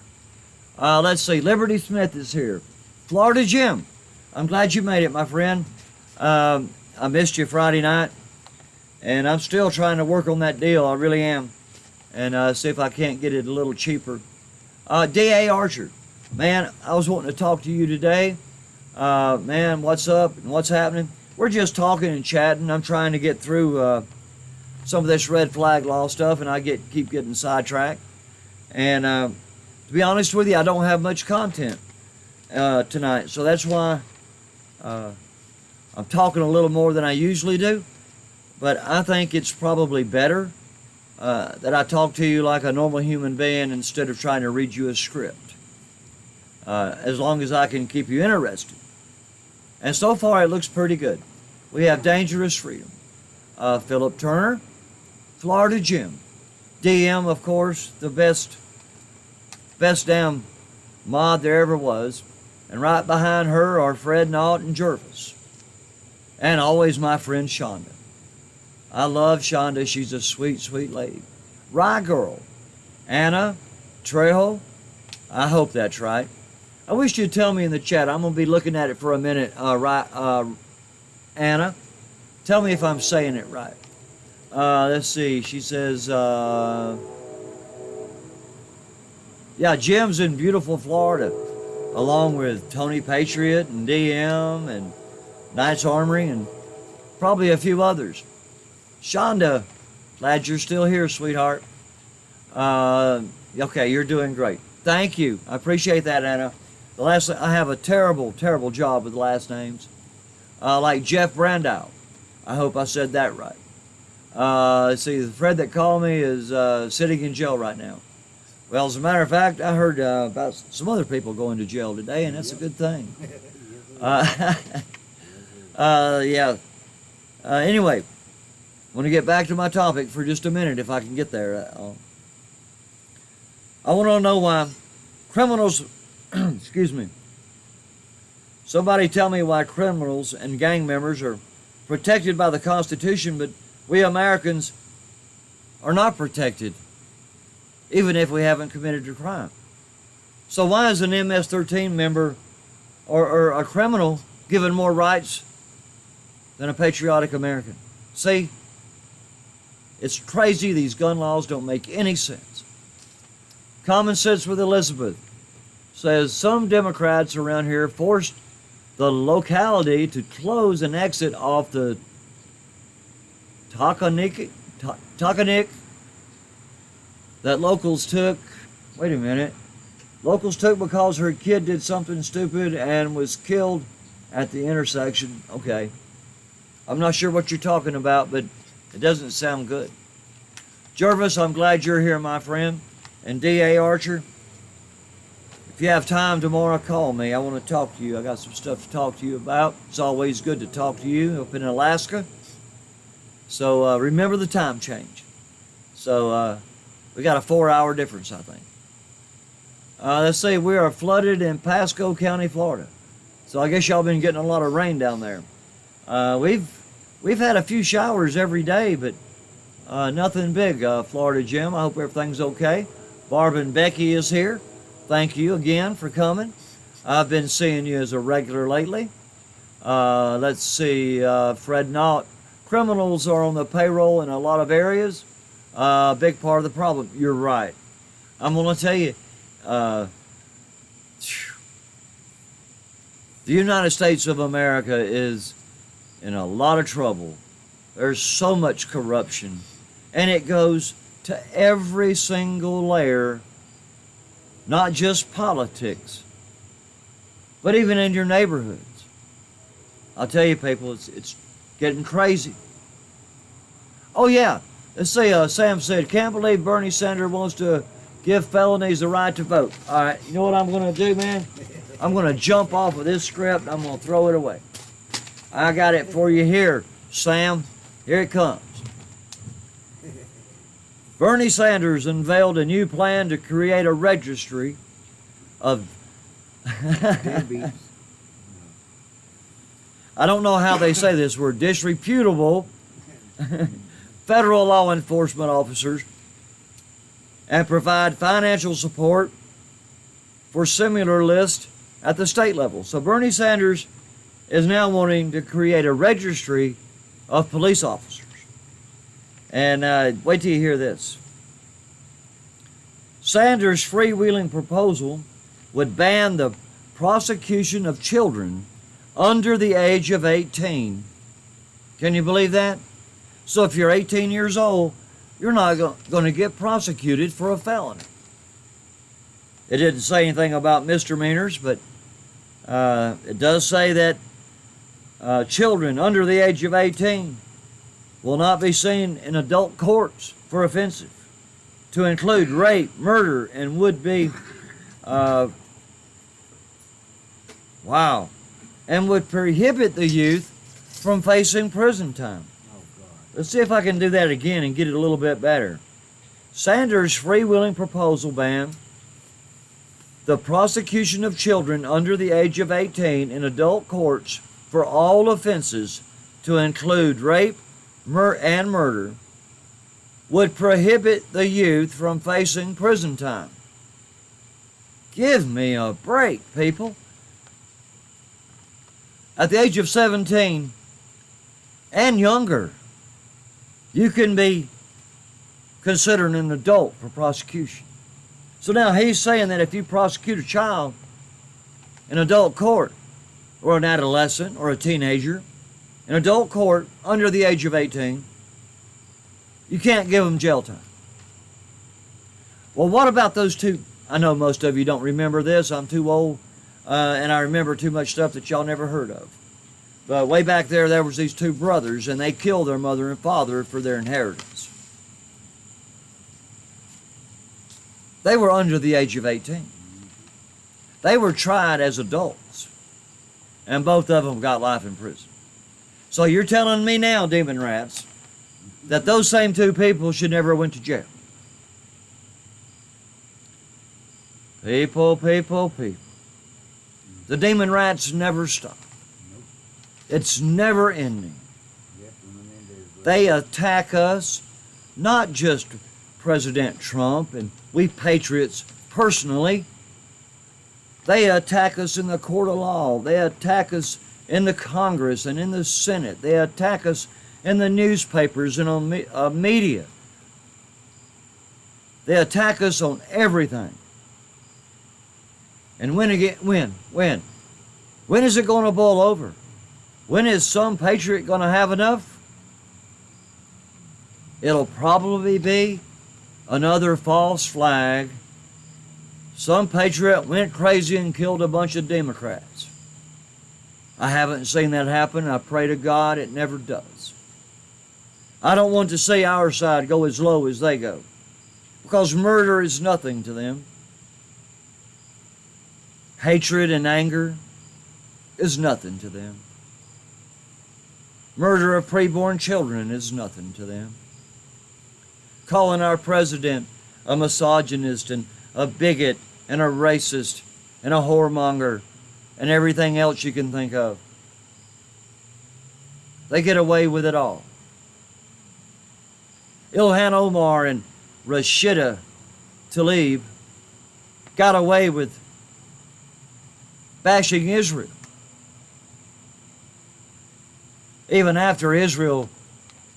Let's see, Liberty Smith is here. Florida Jim, I'm glad you made it, my friend. I missed you Friday night, and I'm still trying to work on that deal. I really am, and see if I can't get it a little cheaper. D.A. Archer, man, I was wanting to talk to you today. Man, what's up and what's happening? We're just talking and chatting. I'm trying to get through some of this red flag law stuff, and I keep getting sidetracked. And to be honest with you, I don't have much content tonight, so that's why I'm talking a little more than I usually do. But I think it's probably better that I talk to you like a normal human being instead of trying to read you a script. As long as I can keep you interested. And so far it looks pretty good. We have Dangerous Freedom, Philip Turner, Florida Jim, DM, of course, the best damn mod there ever was. And right behind her are Fred Naut and Jervis. And always my friend Shonda. I love Shonda. She's a sweet, sweet lady. Rye Girl, Anna, Trejo. I hope that's right. I wish you'd tell me in the chat. I'm going to be looking at it for a minute. Anna, tell me if I'm saying it right. Let's see. She says, yeah, Jim's in beautiful Florida, along with Tony Patriot and DM and Knight's Armory and probably a few others. Shonda, glad you're still here, sweetheart. Okay, you're doing great. Thank you. I appreciate that, Anna. I have a terrible, terrible job with last names. Like Jeff Brandow. I hope I said that right. Let's see, the Fred that called me is sitting in jail right now. Well, as a matter of fact, I heard about some other people going to jail today, and that's a good thing. Yeah. Anyway, I want to get back to my topic for just a minute, if I can get there. I want to know why criminals, excuse me, somebody tell me why criminals and gang members are protected by the Constitution, but we Americans are not protected, even if we haven't committed a crime. So why is an MS-13 member or a criminal given more rights than a patriotic American? See, it's crazy. These gun laws don't make any sense. Common Sense with Elizabeth says some Democrats around here forced the locality to close an exit off the Takanik that locals took. Wait a minute. Locals took because her kid did something stupid and was killed at the intersection. Okay. I'm not sure what you're talking about, but it doesn't sound good. Jervis, I'm glad you're here, my friend. And D.A. Archer, if you have time tomorrow, call me. I want to talk to you. I got some stuff to talk to you about. It's always good to talk to you up in Alaska. So remember the time change. So we got a 4-hour difference, I think. Let's see, we are flooded in Pasco County, Florida. So I guess y'all been getting a lot of rain down there. We've had a few showers every day, but nothing big, Florida Jim. I hope everything's okay. Barb and Becky is here. thank you again for coming. I've been seeing you as a regular lately. Let's see, Fred Knott. Criminals are on the payroll in a lot of areas. Big part of the problem. You're right. I'm going to tell you, the United States of America is in a lot of trouble. There's so much corruption, and it goes to every single layer, not just politics, but even in your neighborhoods. I'll tell you, people, it's getting crazy. Oh, yeah. Let's see, Sam said, can't believe Bernie Sanders wants to give felonies the right to vote. All right, you know what I'm going to do, man? I'm going to jump off of this script and I'm going to throw it away. I got it for you here, Sam. Here it comes. Bernie Sanders unveiled a new plan to create a registry of... Deadbeats. I don't know how they say this word, disreputable federal law enforcement officers, and provide financial support for similar lists at the state level. So Bernie Sanders is now wanting to create a registry of police officers. And wait till you hear this. Sanders' freewheeling proposal would ban the prosecution of children under the age of 18. Can you believe that? So if you're 18 years old, you're not going to get prosecuted for a felony. It didn't say anything about misdemeanors, but it does say that children under the age of 18 will not be seen in adult courts for offenses, to include rape, murder, and would be, and would prohibit the youth from facing prison time. Oh, God. Let's see if I can do that again and get it a little bit better. Sanders' freewheeling proposal banned the prosecution of children under the age of 18 in adult courts for all offenses, to include rape and murder, would prohibit the youth from facing prison time. Give me a break, people. At the age of 17 and younger, you can be considered an adult for prosecution. So now he's saying that if you prosecute a child in adult court, or an adolescent or a teenager in adult court under the age of 18, you can't give them jail time. Well, what about those two? I know most of you don't remember this. I'm too old, and I remember too much stuff that y'all never heard of. But way back there was these two brothers, and they killed their mother and father for their inheritance. They were under the age of 18. They were tried as adults, and both of them got life in prison. So you're telling me now, demon rats, that those same two people should never have went to jail? People. The demon rats never stop. Nope. It's never ending. Yep, They attack us, not just President Trump and we patriots personally. They attack us in the court of law. They attack us in the Congress and in the Senate. They attack us in the newspapers and on media. They attack us on everything. And when is it going to boil over? When is some patriot going to have enough? It'll probably be another false flag. Some patriot went crazy and killed a bunch of Democrats. I haven't seen that happen. I pray to God it never does. I don't want to see our side go as low as they go, because murder is nothing to them. Hatred and anger is nothing to them. Murder of preborn children is nothing to them. Calling our president a misogynist and a bigot and a racist and a whoremonger and everything else you can think of. They get away with it all. Ilhan Omar and Rashida Tlaib got away with bashing Israel. Even after Israel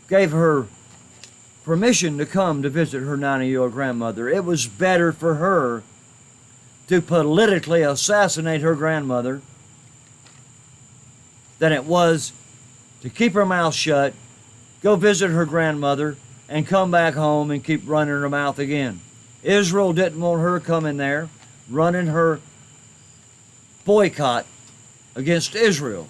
gave her permission to come to visit her 90-year-old grandmother, it was better for her to politically assassinate her grandmother than it was to keep her mouth shut, go visit her grandmother, and come back home and keep running her mouth again. Israel didn't want her coming there, running her boycott against Israel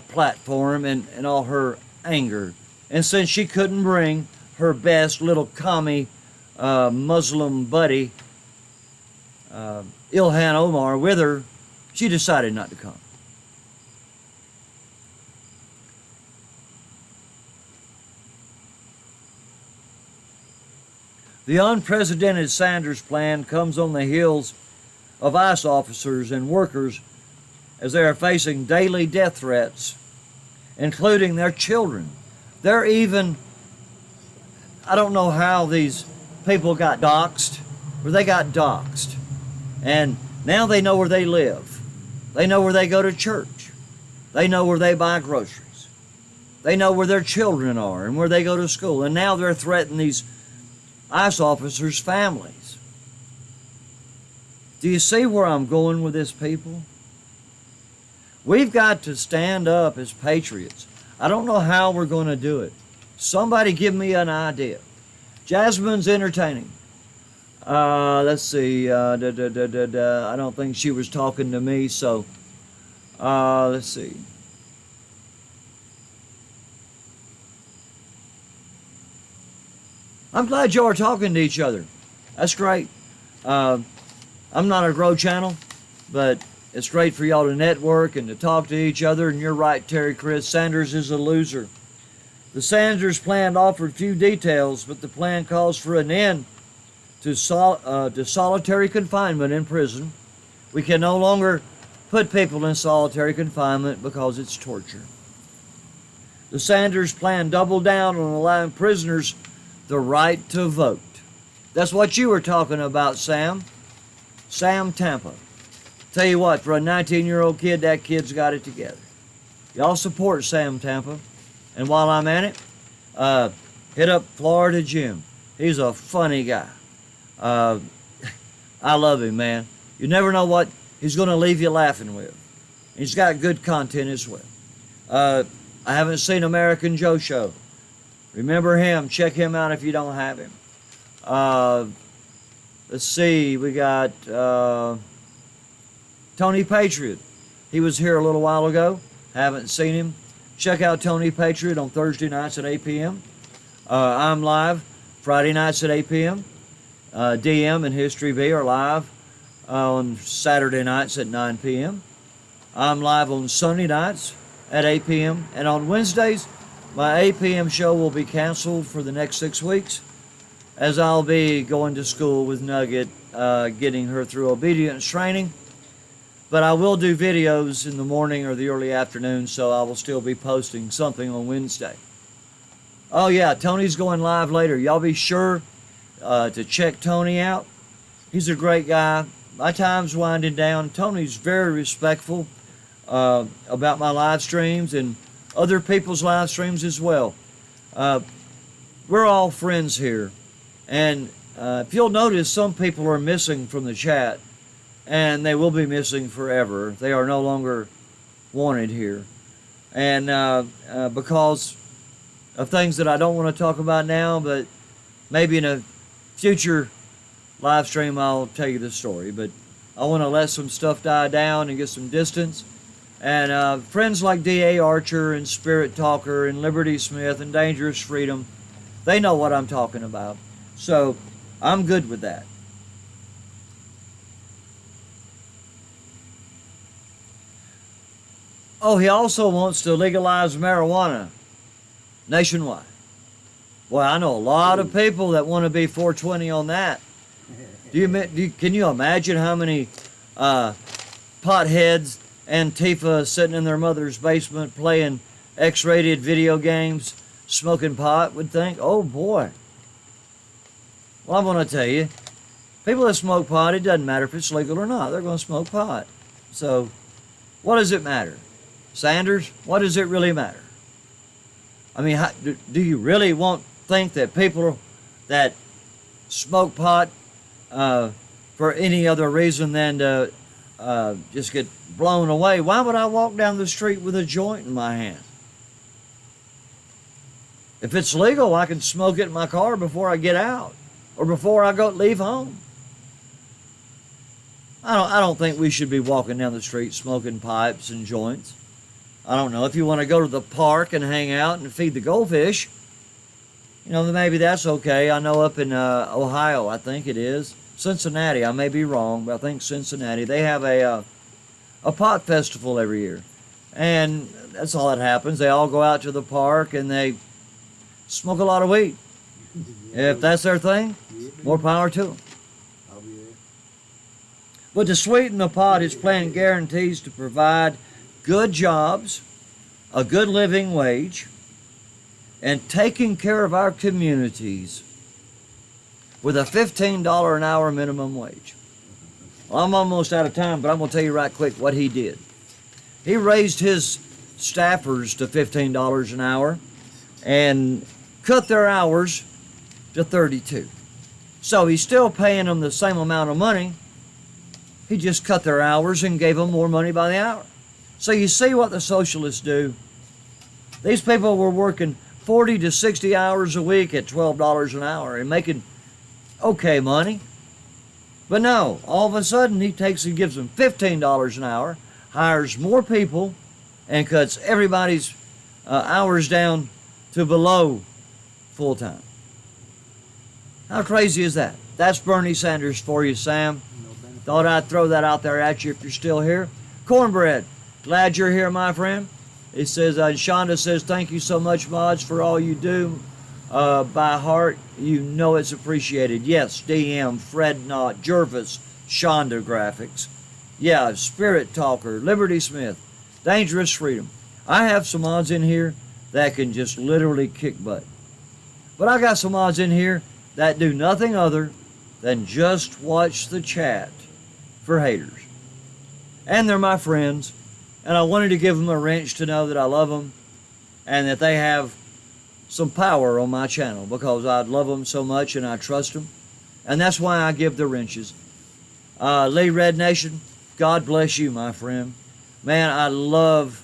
platform and all her anger. And since she couldn't bring her best little commie Muslim buddy, Ilhan Omar, with her, she decided not to come. The unprecedented Sanders plan comes on the heels of ICE officers and workers as they are facing daily death threats, including their children. They're even, I don't know how these people got doxxed, but they got doxxed. And now they know where they live. They know where they go to church. They know where they buy groceries. They know where their children are and where they go to school. And now they're threatening these ICE officers' families. Do you see where I'm going with this, people? We've got to stand up as patriots. I don't know how we're going to do it. Somebody give me an idea. Jasmine's entertaining. Let's see. I don't think she was talking to me, so let's see. I'm glad y'all are talking to each other. That's great. I'm not a Grow channel, but it's great for y'all to network and to talk to each other. And you're right, Terry Chris, Sanders is a loser. The Sanders plan offered few details, but the plan calls for an end to solitary confinement in prison. We can no longer put people in solitary confinement because it's torture. The Sanders plan doubled down on allowing prisoners the right to vote. That's what you were talking about, Sam. Sam Tampa. Tell you what, for a 19-year-old kid, that kid's got it together. Y'all support Sam Tampa. And while I'm at it, hit up Florida Jim. He's a funny guy. I love him, man. You never know what he's going to leave you laughing with. He's got good content as well. I haven't seen American Joe Show. Remember him. Check him out if you don't have him. Let's see. We got Tony Patriot. He was here a little while ago. Haven't seen him. Check out Tony Patriot on Thursday nights at 8 p.m. I'm live Friday nights at 8 p.m. DM and History B are live on Saturday nights at 9 p.m. I'm live on Sunday nights at 8 p.m. And on Wednesdays, my 8 p.m. show will be canceled for the next 6 weeks, as I'll be going to school with Nugget, getting her through obedience training. But I will do videos in the morning or the early afternoon, so I will still be posting something on Wednesday. Oh yeah, Tony's going live later. Y'all be sure to check Tony out. He's a great guy. My time's winding down. Tony's very respectful about my live streams and other people's live streams as well. We're all friends here. And if you'll notice, some people are missing from the chat, and they will be missing forever. They are no longer wanted here. And because of things that I don't want to talk about now, but maybe in a future live stream I'll tell you the story. But I want to let some stuff die down and get some distance. And friends like D.A. Archer and Spirit Talker and Liberty Smith and Dangerous Freedom, they know what I'm talking about. So I'm good with that. Oh, he also wants to legalize marijuana nationwide. Boy, I know a lot of people that want to be 420 on that. Can you imagine how many potheads Antifa sitting in their mother's basement playing X-rated video games, smoking pot would think? Oh boy. Well, I'm going to tell you, People that smoke pot, it doesn't matter if it's legal or not. They're going to smoke pot. So, what does it matter? Sanders, what does it really matter? I mean, do you really think that people that smoke pot for any other reason than to just get blown away? Why would I walk down the street with a joint in my hand? If it's legal, I can smoke it in my car before I get out or before I leave home. I don't think we should be walking down the street smoking pipes and joints. I don't know. If you want to go to the park and hang out and feed the goldfish, then maybe that's okay. I know up in Ohio, I think it is, Cincinnati, I may be wrong, but I think Cincinnati, they have a pot festival every year. And that's all that happens. They all go out to the park and they smoke a lot of weed. If that's their thing, more power to them. I'll be there. But to sweeten the pot, his plan guarantees to provide good jobs, a good living wage, and taking care of our communities with a $15 an hour minimum wage. Well, I'm almost out of time, but I'm going to tell you right quick what he did. He raised his staffers to $15 an hour and cut their hours to 32. So he's still paying them the same amount of money. He just cut their hours and gave them more money by the hour. So you see what the socialists do. These people were working 40 to 60 hours a week at $12 an hour and making okay money. But no, all of a sudden he takes and gives them $15 an hour, hires more people, and cuts everybody's hours down to below full time. How crazy is that? That's Bernie Sanders for you, Sam. Thought I'd throw that out there at you if you're still here. Cornbread, glad you're here, my friend. It says, Shonda says, thank you so much, mods, for all you do. By heart, you know it's appreciated. Yes, DM, Fred Knott, Jervis, Shonda Graphics. Yeah, Spirit Talker, Liberty Smith, Dangerous Freedom. I have some mods in here that can just literally kick butt. But I got some mods in here that do nothing other than just watch the chat for haters. And they're my friends, and I wanted to give them a wrench to know that I love them and that they have some power on my channel because I love them so much and I trust them. And that's why I give the wrenches. Lee Red Nation, God bless you, my friend. Man, I love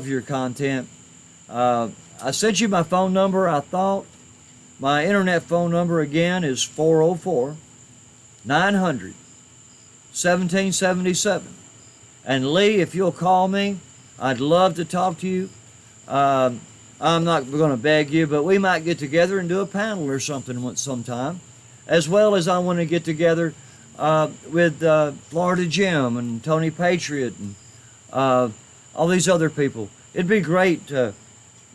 your content. I sent you my phone number, I thought. My internet phone number again is 404-900-1777. And Lee, if you'll call me, I'd love to talk to you. I'm not going to beg you, but we might get together and do a panel or something sometime. As well as I want to get together with Florida Jim and Tony Patriot and all these other people. It'd be great to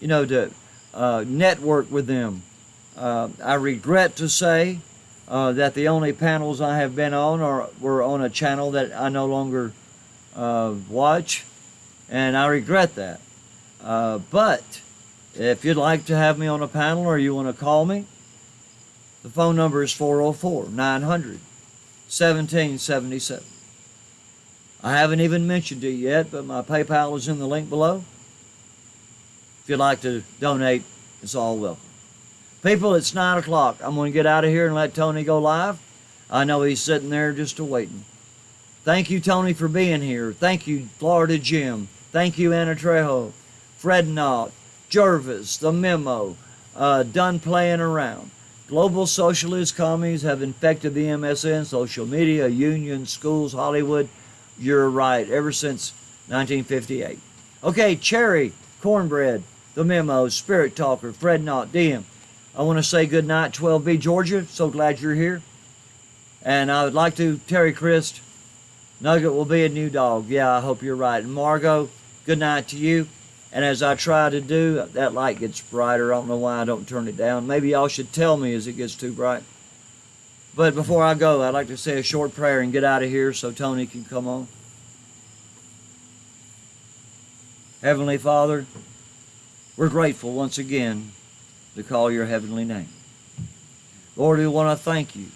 network with them. I regret to say that the only panels I have been on were on a channel that I no longer watch, and I regret that. But if you'd like to have me on a panel or you want to call me, the phone number is 404-900-1777. I haven't even mentioned it yet, but my PayPal is in the link below. If you'd like to donate, it's all welcome. People, it's 9 o'clock. I'm going to get out of here and let Tony go live. I know he's sitting there just waiting. Thank you, Tony, for being here. Thank you, Florida Jim. Thank you, Anna Trejo, Fred Knott, Jervis, The Memo, Done Playing Around. Global socialist commies have infected the MSN, social media, unions, schools, Hollywood. You're right, ever since 1958. Okay, Cherry, Cornbread, The Memo, Spirit Talker, Fred Knott, DM. I want to say good night, 12B Georgia. So glad you're here. And I would like to, Terry Christ, Nugget will be a new dog. Yeah, I hope you're right. And Margot, good night to you. And as I try to do, that light gets brighter. I don't know why I don't turn it down. Maybe y'all should tell me as it gets too bright. But before I go, I'd like to say a short prayer and get out of here so Tony can come on. Heavenly Father, we're grateful once again to call your heavenly name. Lord, we want to thank you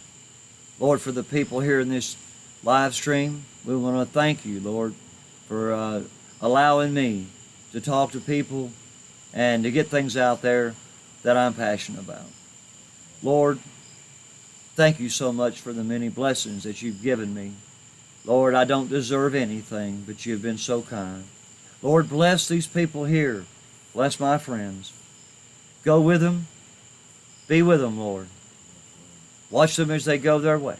Lord, for the people here in this live stream, we want to thank you, Lord, for allowing me to talk to people and to get things out there that I'm passionate about. Lord, thank you so much for the many blessings that you've given me. Lord, I don't deserve anything, but you've been so kind. Lord, bless these people here. Bless my friends. Go with them. Be with them, Lord. Watch them as they go their way.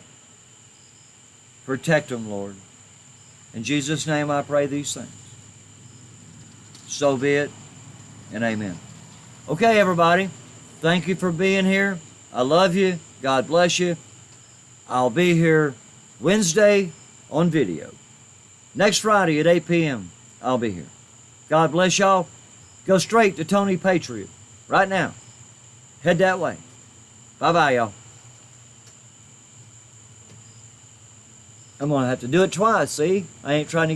Protect them, Lord. In Jesus' name I pray these things. So be it, and amen. Okay, everybody. Thank you for being here. I love you. God bless you. I'll be here Wednesday on video. Next Friday at 8 p.m., I'll be here. God bless y'all. Go straight to Tony Patriot right now. Head that way. Bye-bye, y'all. I'm going to have to do it twice, see? I ain't trying to